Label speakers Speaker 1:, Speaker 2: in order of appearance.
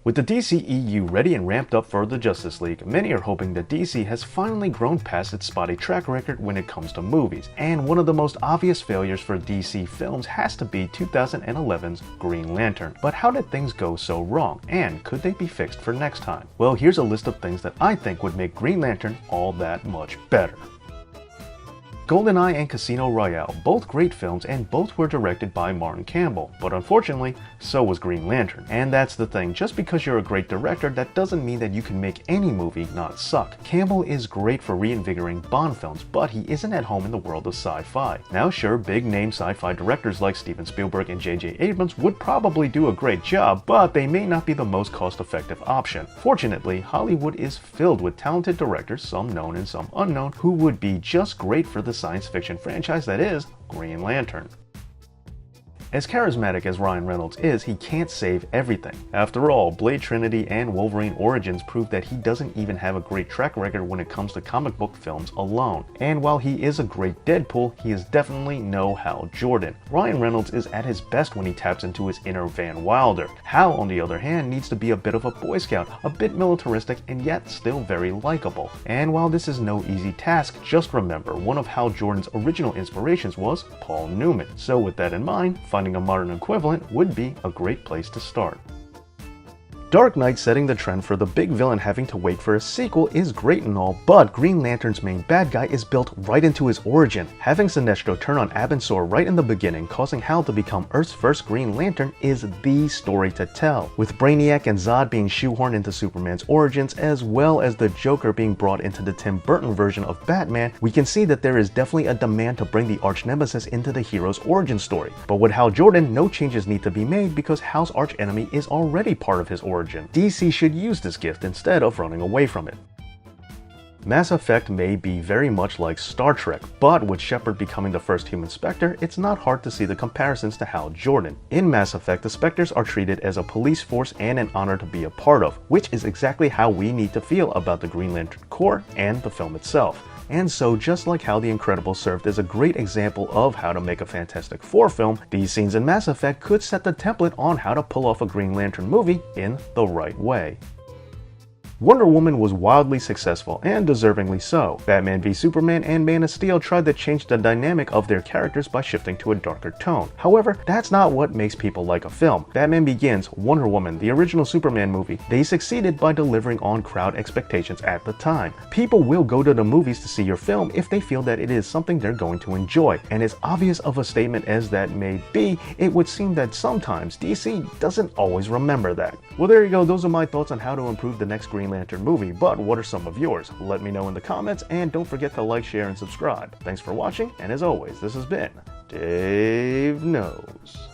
Speaker 1: With the DCEU ready and ramped up for the Justice League, many are hoping that DC has finally grown past its spotty track record when it comes to movies, and one of the most obvious failures for DC films has to be 2011's Green Lantern. But how did things go so wrong, and could they be fixed for next time? Well, here's a list of things that I think would make Green Lantern all that much better. GoldenEye and Casino Royale, both great films and both were directed by Martin Campbell, but unfortunately, so was Green Lantern. And that's the thing, just because you're a great director, that doesn't mean that you can make any movie not suck. Campbell is great for reinvigorating Bond films, but he isn't at home in the world of sci-fi. Now sure, big name sci-fi directors like Steven Spielberg and J.J. Abrams would probably do a great job, but they may not be the most cost-effective option. Fortunately, Hollywood is filled with talented directors, some known and some unknown, who would be just great for the science fiction franchise that is Green Lantern. As charismatic as Ryan Reynolds is, he can't save everything. After all, Blade Trinity and Wolverine Origins prove that he doesn't even have a great track record when it comes to comic book films alone. And while he is a great Deadpool, he is definitely no Hal Jordan. Ryan Reynolds is at his best when he taps into his inner Van Wilder. Hal, on the other hand, needs to be a bit of a Boy Scout, a bit militaristic and yet still very likable. And while this is no easy task, just remember, one of Hal Jordan's original inspirations was Paul Newman. So with that in mind, finding a modern equivalent would be a great place to start. Dark Knight setting the trend for the big villain having to wait for a sequel is great and all, but Green Lantern's main bad guy is built right into his origin. Having Sinestro turn on Abin Sur right in the beginning, causing Hal to become Earth's first Green Lantern, is the story to tell. With Brainiac and Zod being shoehorned into Superman's origins, as well as the Joker being brought into the Tim Burton version of Batman, we can see that there is definitely a demand to bring the arch nemesis into the hero's origin story. But with Hal Jordan, no changes need to be made because Hal's arch enemy is already part of his origin. DC should use this gift instead of running away from it. Mass Effect may be very much like Star Trek, but with Shepard becoming the first human Spectre, it's not hard to see the comparisons to Hal Jordan. In Mass Effect, the Spectres are treated as a police force and an honor to be a part of, which is exactly how we need to feel about the Green Lantern Corps and the film itself. And so, just like how The Incredibles served as a great example of how to make a Fantastic Four film, these scenes in Mass Effect could set the template on how to pull off a Green Lantern movie in the right way. Wonder Woman was wildly successful, and deservingly so. Batman v Superman and Man of Steel tried to change the dynamic of their characters by shifting to a darker tone. However, that's not what makes people like a film. Batman Begins, Wonder Woman, the original Superman movie, they succeeded by delivering on crowd expectations at the time. People will go to the movies to see your film if they feel that it is something they're going to enjoy, and as obvious of a statement as that may be, it would seem that sometimes DC doesn't always remember that. Well, there you go, those are my thoughts on how to improve the next Green Lantern movie, but what are some of yours? Let me know in the comments, and don't forget to like, share, and subscribe. Thanks for watching, and as always, this has been Dave Knows.